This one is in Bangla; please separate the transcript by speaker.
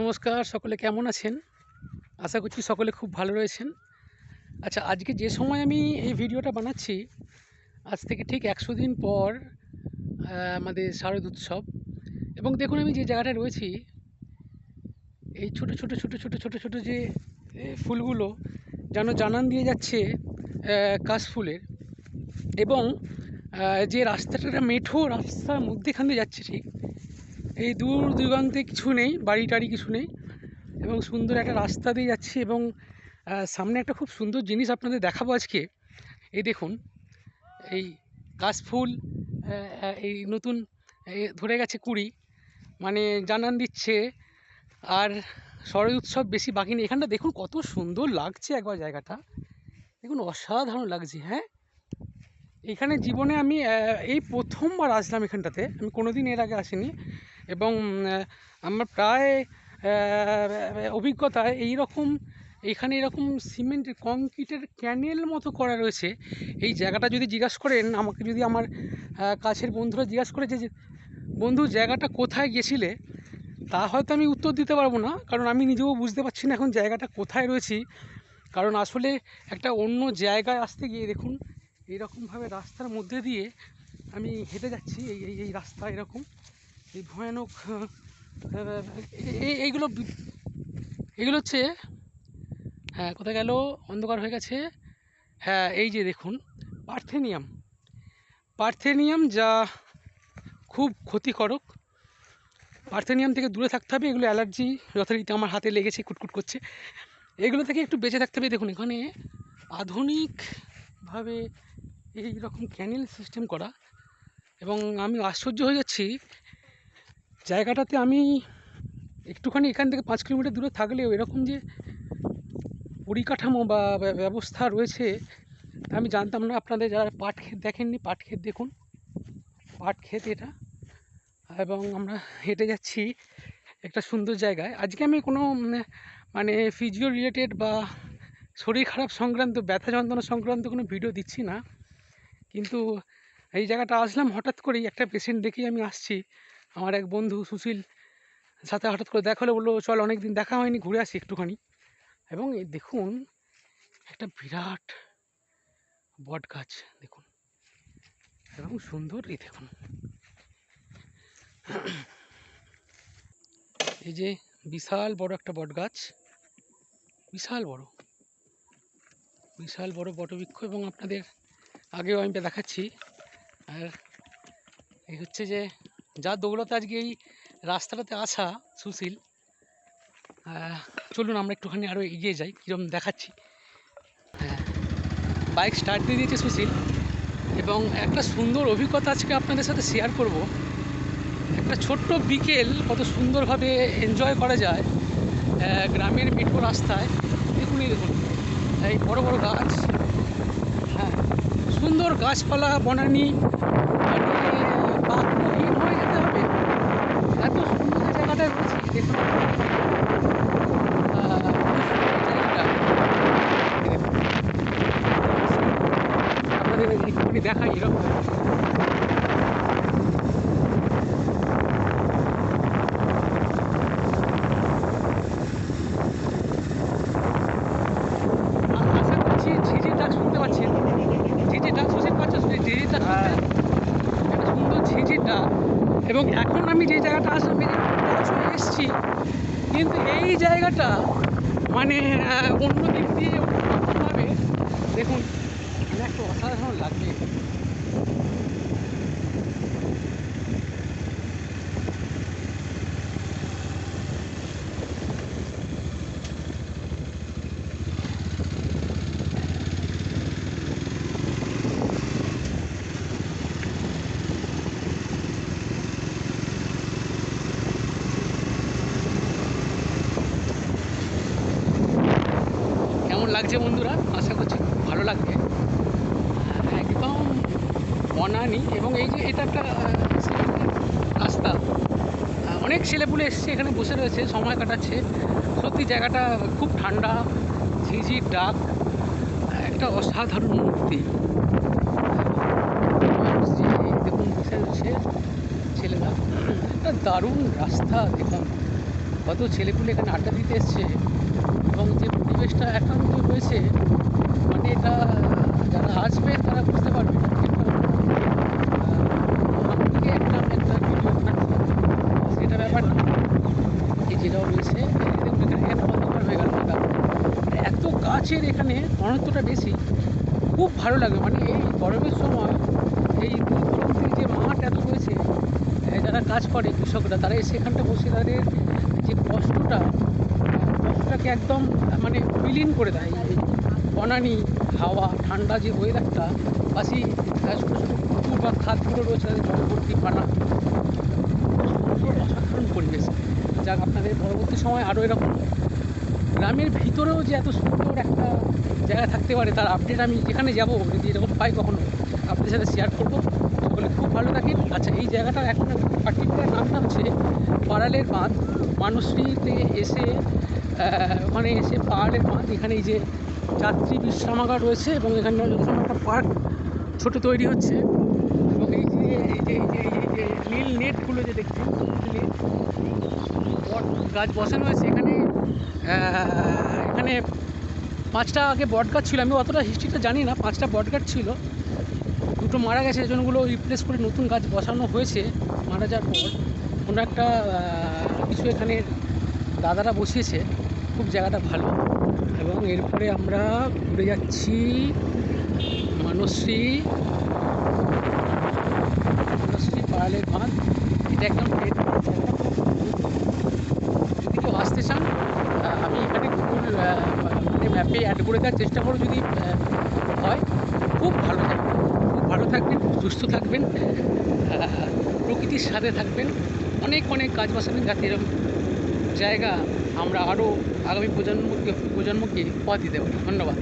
Speaker 1: নমস্কার, সকলে কেমন আছেন? আশা করছি সকলে খুব ভালো রয়েছেন। আচ্ছা, আজকে যে সময় আমি এই ভিডিওটা বানাচ্ছি, আজ থেকে ঠিক ১০০ দিন পর আমাদের শারদ উৎসব। এবং দেখুন আমি যে জায়গাটায় রয়েছি, এই ছোট ছোট যে ফুলগুলো যেন জানান দিয়ে যাচ্ছে কাশফুলের। এবং যে রাস্তাটা মেঠো রাস্তার মধ্যেখান দিয়ে যাচ্ছে, ঠিক এই দূর দিগন্তে কিছু নেই, বাড়ি টাড়ি কিছু নেই, এবং সুন্দর একটা রাস্তা দিয়ে যাচ্ছি। এবং সামনে একটা খুব সুন্দর জিনিস আপনাদের দেখাবো আজকে। এই দেখুন, এই কাশফুল এই নতুন ধরে গেছে কুড়ি, মানে জানান দিচ্ছে। আর শরৎ উৎসব বেশি বাকি নেই। এখানটা দেখুন কত সুন্দর লাগছে, একবার জায়গাটা দেখুন, অসাধারণ লাগছে। হ্যাঁ, এখানে জীবনে আমি এই প্রথমবার আসলাম এখানটাতে, আমি কোনোদিন এর আগে আসিনি। এবং আমার প্রায় অভিজ্ঞতায় এইরকম, এখানে এরকম সিমেন্টের কংক্রিটের ক্যানেল মতো করা রয়েছে। এই জায়গাটা যদি জিজ্ঞাসা করেন আমাকে, যদি আমার কাছের বন্ধুরা জিজ্ঞাসা করে যে বন্ধু জায়গাটা কোথায় গেছিলে, তা হয়তো আমি উত্তর দিতে পারবো না, কারণ আমি নিজেও বুঝতে পারছি না এখন জায়গাটা কোথায় রয়েছি। কারণ আসলে একটা অন্য জায়গায় আসতে গিয়ে দেখুন এইরকমভাবে রাস্তার মধ্যে দিয়ে আমি হেঁটে যাচ্ছি। এই রাস্তা এরকম, এই ভয়ানক এইগুলো এগুলো হচ্ছে, হ্যাঁ কোথায় গেল, অন্ধকার হয়ে গেছে। হ্যাঁ, এই যে দেখুন পার্থেনিয়াম, পার্থেনিয়াম যা খুব ক্ষতিকারক। পার্থেনিয়াম থেকে দূরে থাকতে হবে। এগুলো অ্যালার্জি যথারীতি আমার হাতে লেগেছে, কুটকুট করছে। এগুলো থেকে একটু বেঁচে থাকতে হবে। দেখুন এখানে আধুনিকভাবে এই রকম ক্যানেল সিস্টেম করা, এবং আমি আশ্চর্য হয়ে যাচ্ছি জায়গাটাতে। আমি একটুখানি এখান থেকে 5 কিলোমিটার দূরে থাকলেও এরকম যে পরিকাঠামো বা ব্যবস্থা রয়েছে তা আমি জানতাম না। আপনাদের যারা পাট ক্ষেত দেখেননি, পাট ক্ষেত দেখুন, পাট ক্ষেত এটা। এবং আমরা হেঁটে যাচ্ছি একটা সুন্দর জায়গায়। আজকে আমি কোনো মানে ফিজিও রিলেটেড বা শরীর খারাপ সংক্রান্ত, ব্যথা যন্ত্রণা সংক্রান্ত কোনো ভিডিও দিচ্ছি না, কিন্তু এই জায়গাটা আসলাম হঠাৎ করেই। একটা পেশেন্ট দেখেই আমি আসছি। আমার এক বন্ধু সুশীল সাথে হঠাৎ করে দেখা হলে, বললো চল, অনেক দিন দেখা হয়নি, ঘুরে আসি একটুখানি। এবং এই দেখুন একটা বিরাট বট গাছ দেখুন, এবং সুন্দর। এই দেখুন এই যে বিশাল বড় একটা বট গাছ, বিশাল বড়, বিশাল বড় বটবৃক্ষ। এবং আপনাদের আগেও আমি দেখাচ্ছি। আর এই হচ্ছে যে যার দৌলতে আজকে এই রাস্তাটাতে আসা, সুশীল। চলুন আমরা একটুখানি আরও এগিয়ে যাই, কীরকম দেখাচ্ছি। হ্যাঁ, বাইক স্টার্ট দিয়ে দিয়েছে সুশীল। এবং একটা সুন্দর অভিজ্ঞতা আজকে আপনাদের সাথে শেয়ার করব। একটা ছোট্ট বিকেল কত সুন্দরভাবে এনজয় করা যায় গ্রামের মেঠো রাস্তায়। দেখুন এই দেখুন, এই বড় বড় গাছ, হ্যাঁ সুন্দর গাছপালা বনানি, মানে বাকহীন হয়ে যেতে হবে, এত সুন্দর জায়গাটায় রয়েছে। দেখুন আপনাদের একটুখানি দেখাই এরকম। আশা করছি ঝিঝির ডাক শুনতে পাচ্ছেন, ঝিঝির ডাক শুনতে পাচ্ছ, ঝিঝির ডাক শুনতে একটা সুন্দর ঝিঝির ডাক। এবং এখন আমি যে জায়গাটা আসলাম, চলে এসেছি, কিন্তু এই জায়গাটা মানে অন্য দিক দিয়ে ভাবে দেখুন, মানে একটা অসাধারণ লাগবে। কেমন লাগছে বন্ধুরা? আশা করছি ভালো লাগবে। একদম বনানি, এবং এই যে এটা একটা রাস্তা, অনেক ছেলেপুলে এসছে এখানে, বসে রয়েছে, সময় কাটাচ্ছে। সত্যি জায়গাটা খুব ঠান্ডা, ঝিঝির ডাক, একটা অসাধারণ মূর্তি। দেখুন বসে রয়েছে ছেলেরা, একটা দারুণ রাস্তা দেখুন। কত ছেলেপুলে এখানে আড্ডা দিতে এসছে এবং যে পরিবেশটা এখন যে হয়েছে, মানে এটা যারা আসবে তারা বুঝতে পারবে। কিন্তু আমাদেরকে একটা আমি একটা ভিডিও বানাচ্ছি, সেটা ব্যাপার না। এই যেটাও রয়েছে দেখুন, এখানে অন্ধকার হয়ে গেল হঠাৎ। এত গাছের এখানে ঘনত্বটা বেশি, খুব ভালো লাগে। মানে এই গরমের সময় এই দূর দূরান্তে যে মাঠ এত রয়েছে, যারা কাজ করে কৃষকরা, তারা সেখানটা বসে তাদের যে কষ্টটাকে একদম মানে বিলীন করে দেয়। এই বনানি হাওয়া, ঠান্ডা যে ওয়েদারটা, পাশি ছোটো ছোটো পুকুর বা খাদগুলো রয়েছে, তাদের জলভর্তি পানা, সুন্দর অসাধারণ পরিবেশ। যাক, আপনাদের পরবর্তী সময় আরও এরকম গ্রামের ভিতরেও যে এত সুন্দর একটা জায়গা থাকতে পারে, তার আপডেট আমি যেখানে যাবো যদি এরকম পাই কখনো আপনাদের সাথে শেয়ার করবো। সকলে খুব ভালো থাকেন। আচ্ছা, এই জায়গাটার এখন পার্টিকুলার নামটা হচ্ছে পাড়ালের বাঁধ। মানসশ্রীতে এসে ওখানে এসে পাড়ালের বাঁধ, এখানে এই যে যাত্রী বিশ্রামাগার রয়েছে এবং এখানে এখানে একটা পার্ক ছোট তৈরি হচ্ছে। এবং এই যে নীল নেটগুলো যে দেখছেন, বট গাছ বসানো হয়েছে এখানে। এখানে 5টা আগে বট গাছ ছিল, আমি অতটা হিস্ট্রিটা জানি না। 5টা বট গাছ ছিল, 2টো মারা গেছে, জন্যগুলো রিপ্লেস করে নতুন গাছ বসানো হয়েছে। মারা যাওয়ার পর কোনো একটা কিছু এখানে দাদারা বসিয়েছে। খুব জায়গাটা ভালো। এবং এরপরে আমরা ঘুরে যাচ্ছি মানসশ্রী পাড়ালের বাঁধ। এটা একদম ডেড জায়গাটা। যদি কেউ আসতে চান, আমি এখানে গুগল মানে ম্যাপে অ্যাড করে দেওয়ার চেষ্টা করো যদি হয়। খুব ভালো জায়গা, খুব ভালো থাকবেন, সুস্থ থাকবেন, প্রকৃতির সাথে থাকবেন, অনেক অনেক গাছ বসাবেন, যাতে এরকম জায়গা আমরা আরও আগামী প্রজন্মকে উপহার দিতে পারি। ধন্যবাদ।